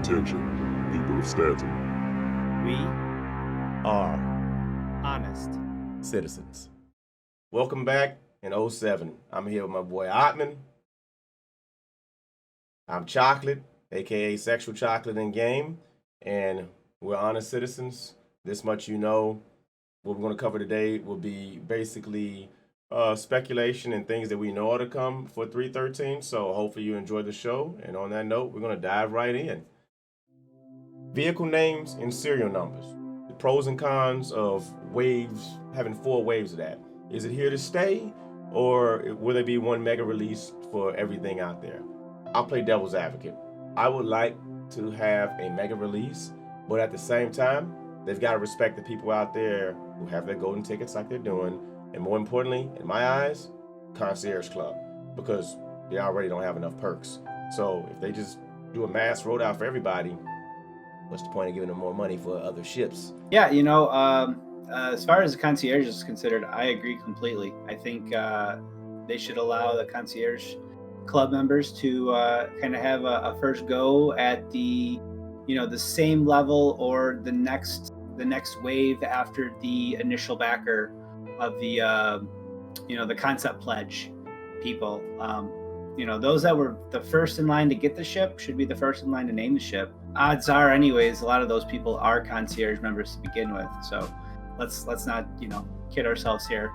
Attention, people of Stanton. We are honest. citizens. Welcome back in '07. I'm here with my boy Ottman. I'm Chocolate, aka Sexual Chocolate in Game, and we're honest citizens. This much you know. What we're going to cover today will be basically speculation and things that we know are to come for 313. So hopefully you enjoy the show. And on that note, we're going to dive right in. Vehicle names and serial numbers. The pros and cons of waves, having 4 waves of that. Is it here to stay, or will there be one mega release for everything out there? I'll play devil's advocate. I would like to have a mega release, but at the same time, they've got to respect the people out there who have their golden tickets like they're doing, and more importantly, in my eyes, Concierge Club, because they already don't have enough perks. So if they just do a mass rollout for everybody, what's the point of giving them more money for other ships? Yeah, as far as the concierge is considered, I agree completely. I think they should allow the concierge club members to kind of have a first go at the same level or the next wave after the initial backer of the the concept pledge people. Those that were the first in line to get the ship should be the first in line to name the ship. Odds are, anyways, a lot of those people are concierge members to begin with. So let's not kid ourselves here.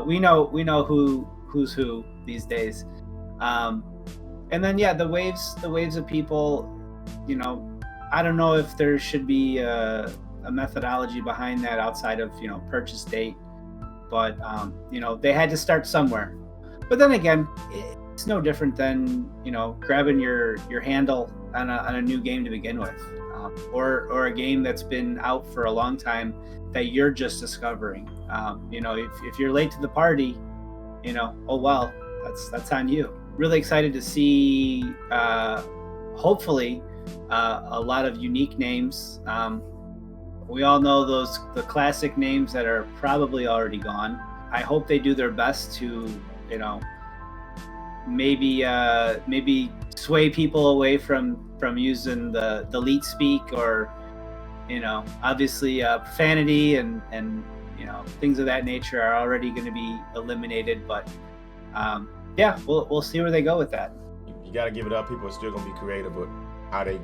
We know who's who these days. And then the waves of people. I don't know if there should be a methodology behind that outside of purchase date, but they had to start somewhere. But then again, it's no different than grabbing your handle on a new game to begin with, or a game that's been out for a long time that you're just discovering. If you're late to the party, oh well, that's on you. Really excited to see hopefully a lot of unique names. We all know the classic names that are probably already gone. I hope they do their best to maybe sway people away from using the elite speak, or obviously profanity and things of that nature are already going to be eliminated, but we'll see where they go with that. You got to give it up. People are still going to be creative with how they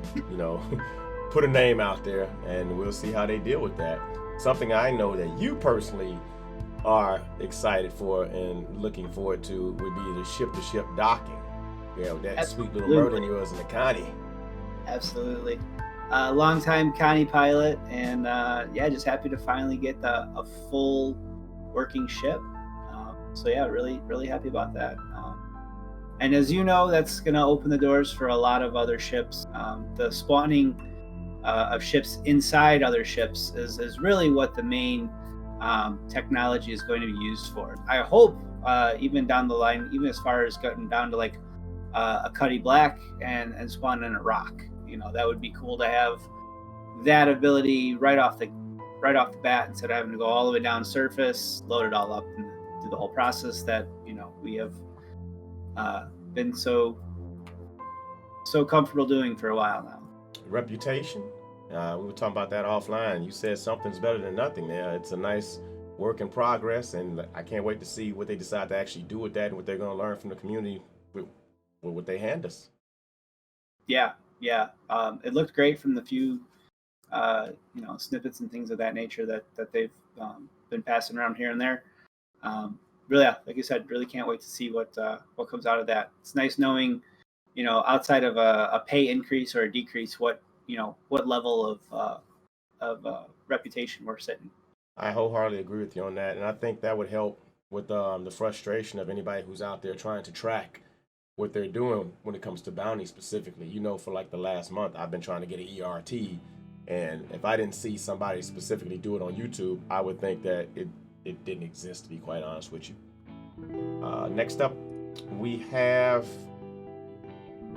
put a name out there, and we'll see how they deal with that. Something I know that you personally are excited for and looking forward to would be the ship-to-ship docking. That Absolutely. Sweet little bird of yours in the Connie. Absolutely. Long-time Connie pilot, and just happy to finally get a full working ship. Really, really happy about that. And as you know, that's going to open the doors for a lot of other ships. The spawning of ships inside other ships is really what the main technology is going to be used for. I hope even down the line, even as far as getting down to like a Cuddy Black and spawning a rock, that would be cool to have that ability right off the bat, instead of having to go all the way down surface, load it all up, and do the whole process that we have been so comfortable doing for a while now. Reputation. We were talking about that offline. You said something's better than nothing there. It's a nice work in progress, and I can't wait to see what they decide to actually do with that and what they're going to learn from the community with what they hand us. Yeah. It looked great from the few snippets and things of that nature that they've been passing around here and there. Really, like you said, really can't wait to see what comes out of that. It's nice knowing, outside of a pay increase or a decrease, what level of reputation we're sitting. I wholeheartedly agree with you on that, and I think that would help with the frustration of anybody who's out there trying to track what they're doing when it comes to bounty specifically. For like the last month, I've been trying to get an ERT, and if I didn't see somebody specifically do it on YouTube, I would think that it didn't exist, to be quite honest with you. Next up, we have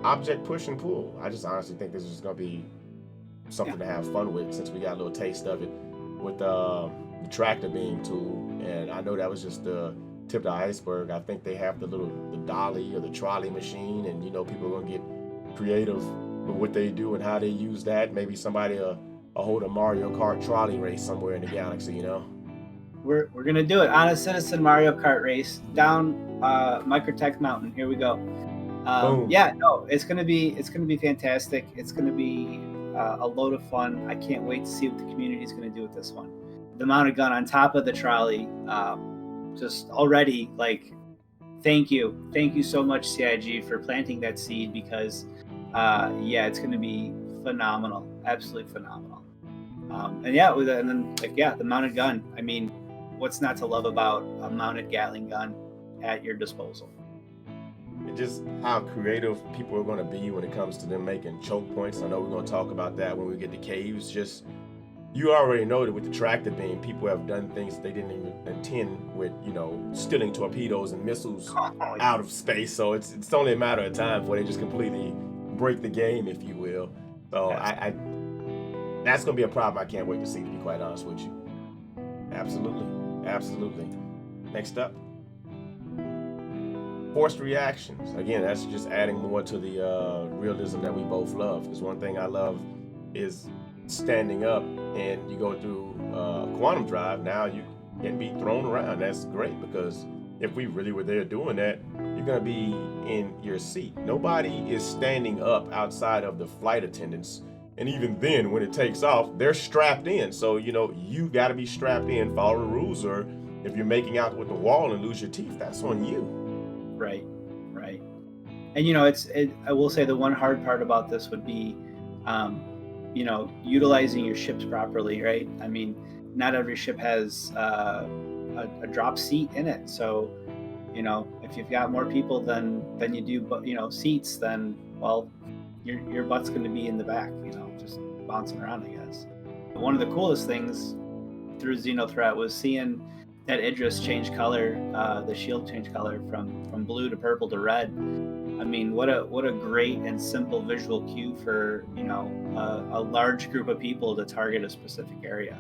object push and pull. I just honestly think this is going to be something to have fun with, since we got a little taste of it with the tractor beam tool, and I know that was just the tip of the iceberg. I think they have the dolly or the trolley machine, and people are going to get creative with what they do and how they use that. Maybe somebody will hold a Mario Kart trolley race somewhere in the galaxy, you know? We're gonna do it. Honest Citizen Mario Kart race down Microtech Mountain. Here we go. Boom. Yeah, no, it's gonna be fantastic. It's gonna be a load of fun. I can't wait to see what the community is gonna do with this one. The mounted gun on top of the trolley, just already like, thank you so much, CIG, for planting that seed, because yeah, it's gonna be phenomenal, absolutely phenomenal. And yeah, and then like, yeah, the mounted gun. I mean, what's not to love about a mounted Gatling gun at your disposal? And just how creative people are going to be when it comes to them making choke points. I know we're going to talk about that when we get to caves. Just, you already know that with the tractor beam, people have done things they didn't even intend with, you know, stealing torpedoes and missiles out of space. So it's only a matter of time before they just completely break the game, if you will. So I that's going to be a problem I can't wait to see, to be quite honest with you. Absolutely. Next up, forced reactions. Again, that's just adding more to the realism that we both love. Because one thing I love is standing up, and you go through quantum drive. Now you can be thrown around. That's great, because if we really were there doing that, you're going to be in your seat. Nobody is standing up outside of the flight attendants. And even then, when it takes off, they're strapped in. So, you know, you got to be strapped in, follow the rules, or if you're making out with the wall and lose your teeth, that's on you. Right. And, you know, I will say the one hard part about this would be, you know, utilizing your ships properly, right? I mean, not every ship has a drop seat in it. So, you know, if you've got more people than you do, you know, seats, then, well, your butt's going to be in the back, you know, just bouncing around, I guess. One of the coolest things through Xenothreat was seeing that Idris change color, the shield change color from blue to purple to red. I mean, what a great and simple visual cue for, you know, a large group of people to target a specific area.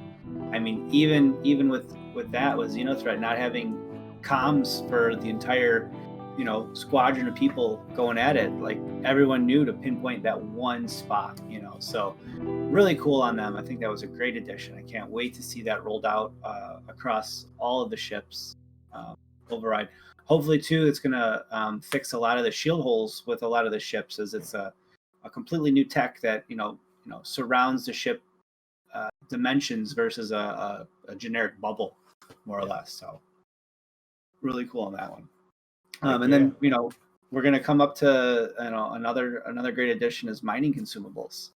I mean, even with that, with Xenothreat not having comms for the entire, you know, squadron of people going at it, like everyone knew to pinpoint that one spot, you know. So really cool on them. I think that was a great addition. I can't wait to see that rolled out across all of the ships. Override. Hopefully too, it's gonna fix a lot of the shield holes with a lot of the ships, as it's a completely new tech that you know surrounds the ship dimensions versus a generic bubble, more or less. So really cool on that one. And then, you know, we're going to come up to, you know, another great addition is mining consumables.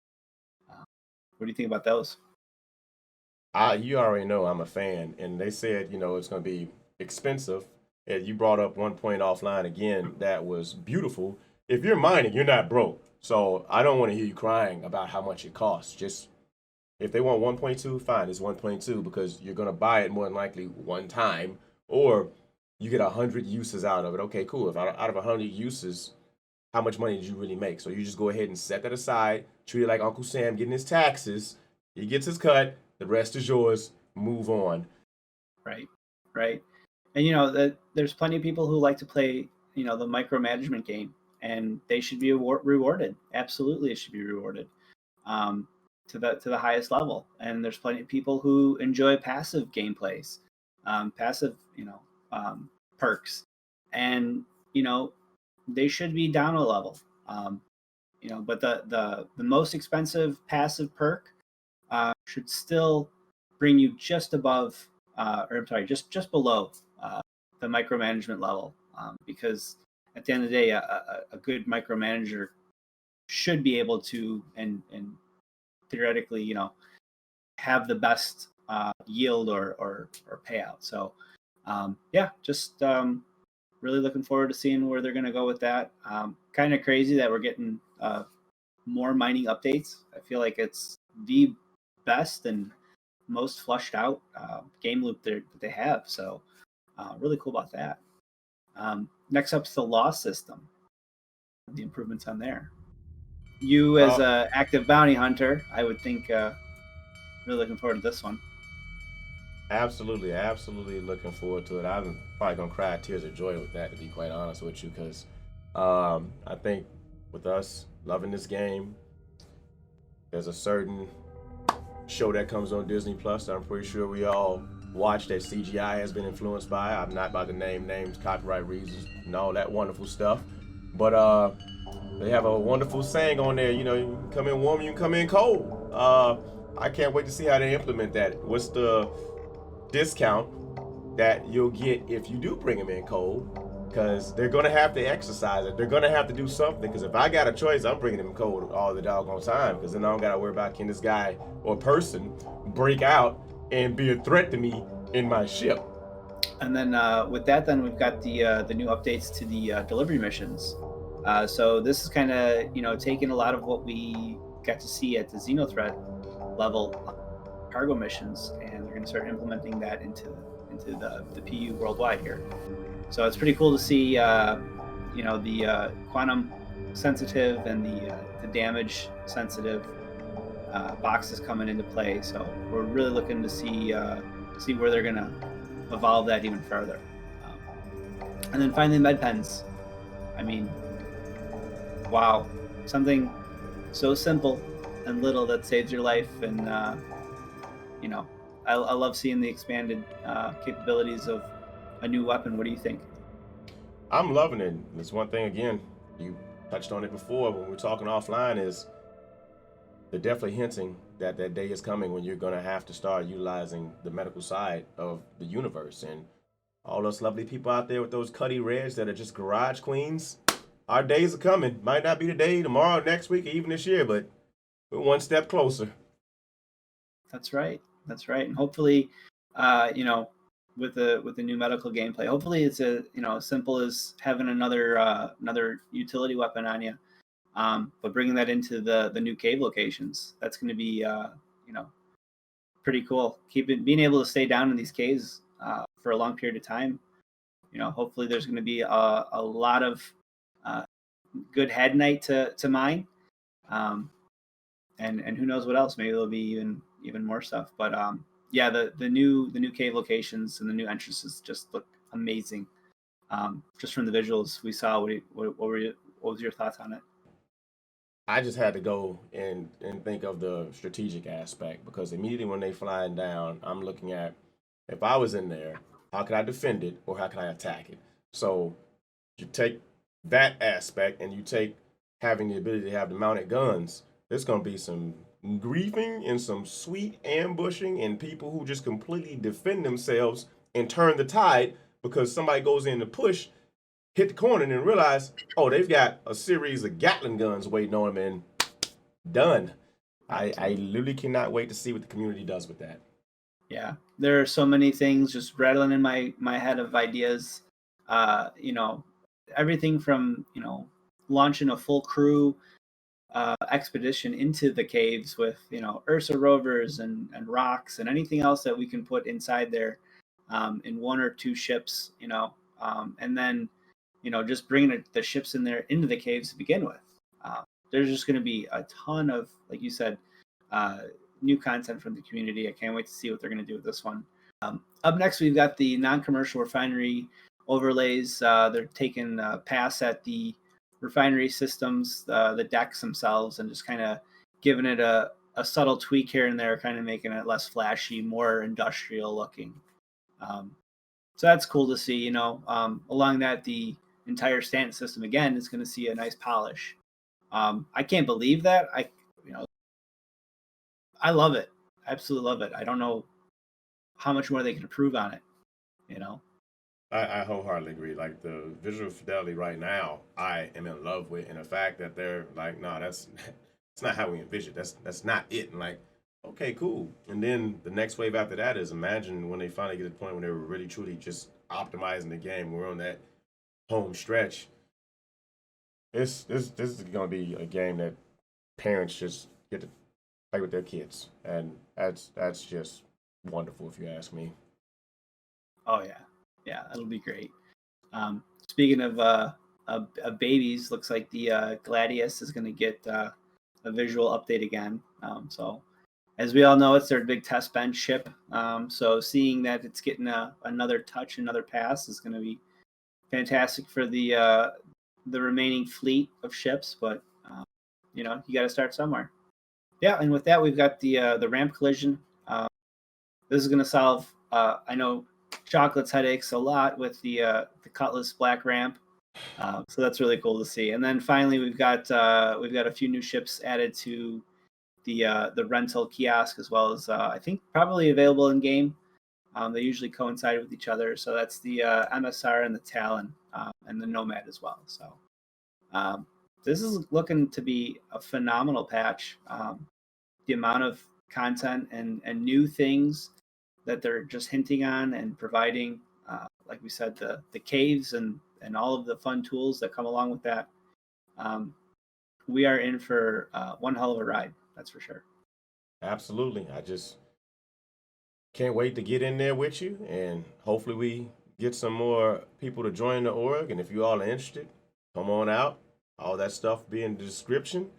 What do you think about those? You already know I'm a fan, and they said, you know, it's going to be expensive. And you brought up one point offline again that was beautiful. If you're mining, you're not broke. So I don't want to hear you crying about how much it costs. Just if they want 1.2, fine, it's 1.2, because you're going to buy it more than likely one time, or you get 100 uses out of it. Okay, cool. If out of 100 uses, how much money did you really make? So you just go ahead and set that aside, treat it like Uncle Sam getting his taxes. He gets his cut, the rest is yours, move on. Right. And, you know, there's plenty of people who like to play, you know, the micromanagement game, and they should be rewarded. Absolutely, it should be rewarded to the highest level. And there's plenty of people who enjoy passive gameplays, passive, you know, perks, and you know they should be down a level. You know, but the most expensive passive perk should still bring you just above, or I'm sorry, just below the micromanagement level, because at the end of the day, a good micromanager should be able to and theoretically, you know, have the best yield or payout. So yeah, just really looking forward to seeing where they're going to go with that. Kind of crazy that we're getting more mining updates. I feel like it's the best and most flushed out game loop that they have. So really cool about that. Next up is the law system, the improvements on there. You as a active bounty hunter, I would think really looking forward to this one. Absolutely looking forward to it. I'm probably gonna cry tears of joy with that, to be quite honest with you, because I think with us loving this game, there's a certain show that comes on Disney Plus that I'm pretty sure we all watch that CGI has been influenced by. I'm not about to name names, copyright reasons, and all that wonderful stuff. But they have a wonderful saying on there, you know, you can come in warm, you can come in cold. I can't wait to see how they implement that. What's the discount that you'll get if you do bring them in cold? Because they're going to have to exercise it. They're going to have to do something. Because if I got a choice, I'm bringing them cold all the doggone time. Because then I don't got to worry about can this guy or person break out and be a threat to me in my ship. And then with that, then we've got the new updates to the delivery missions. So this is kind of taking a lot of what we got to see at the Xenothreat level cargo missions, and they're going to start implementing that into the PU worldwide here. So it's pretty cool to see the quantum sensitive and the damage sensitive boxes coming into play. So we're really looking to see where they're going to evolve that even further. And then finally, med pens. I mean, wow, something so simple and little that saves your life. And I love seeing the expanded capabilities of a new weapon. What do you think? I'm loving it. It's one thing, again, you touched on it before when we were talking offline, is they're definitely hinting that that day is coming when you're going to have to start utilizing the medical side of the universe. And all those lovely people out there with those cutty reds that are just garage queens, our days are coming. Might not be today, tomorrow, next week, or even this year, but we're one step closer. That's right. And hopefully, with the new medical gameplay, hopefully it's as simple as having another utility weapon on you. But bringing that into the new cave locations, that's going to be pretty cool. Being able to stay down in these caves for a long period of time. Hopefully there's going to be a lot of good head night to mine, and who knows what else? Maybe there'll be even more stuff. But yeah, the new cave locations and the new entrances just look amazing. Just from the visuals we saw, what was your thoughts on it? I just had to go and think of the strategic aspect, because immediately when they flying down, I'm looking at, if I was in there, how could I defend it or how can I attack it? So you take that aspect and you take having the ability to have the mounted guns. There's going to be some griefing and some sweet ambushing and people who just completely defend themselves and turn the tide because somebody goes in to push, hit the corner, and then realize, oh, they've got a series of Gatling guns waiting on them, and done. I literally cannot wait to see what the community does with that. Yeah, there are so many things just rattling in my head of ideas. Everything from launching a full crew expedition into the caves with Ursa rovers and rocks and anything else that we can put inside there in one or two ships, and then just bringing the ships in there into the caves to begin with. There's just going to be a ton of, like you said, new content from the community. I can't wait to see what they're going to do with this one. Up next, we've got the non-commercial refinery overlays. They're taking a pass at the refinery systems, the decks themselves, and just kind of giving it a subtle tweak here and there, kind of making it less flashy, more industrial looking. So that's cool to see. Along that, the entire Stanton system again is going to see a nice polish. I can't believe that. I love it. I absolutely love it. I don't know how much more they can improve on it. I wholeheartedly agree. Like the visual fidelity right now, I am in love with, and the fact that they're like, no, that's not how we envision. That's not it. And like, okay, cool. And then the next wave after that is, imagine when they finally get to the point when they were really truly just optimizing the game. We're on that home stretch. This is going to be a game that parents just get to play with their kids, and that's just wonderful if you ask me. Oh yeah, that'll be great. Speaking of babies, looks like the Gladius is going to get a visual update again. So as we all know, it's their big test bench ship. So seeing that it's getting another touch, another pass is going to be fantastic for the remaining fleet of ships. But you got to start somewhere. Yeah, and with that, we've got the ramp collision. This is going to solve. I know Chocolate's headaches a lot with the Cutlass Black ramp, so that's really cool to see. And then finally, we've got a few new ships added to the rental kiosk, as well as I think probably available in game. They usually coincide with each other, so that's the MSR and the Talon, and the Nomad as well. So um, this is looking to be a phenomenal patch. The amount of content and new things that they're just hinting on and providing, like we said, the caves and all of the fun tools that come along with that. Um, we are in for one hell of a ride, that's for sure. Absolutely. I just can't wait to get in there with you, and hopefully we get some more people to join the org. And if you all are interested, come on out. All that stuff be in the description.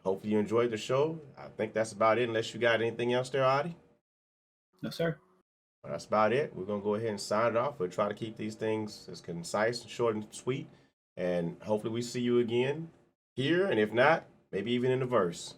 Hopefully you enjoyed the show. I think that's about it, unless you got anything else there, Adi. No, sir. Well, that's about it. We're going to go ahead and sign it off. We'll try to keep these things as concise, short, and sweet. And hopefully we see you again here. And if not, maybe even in the verse.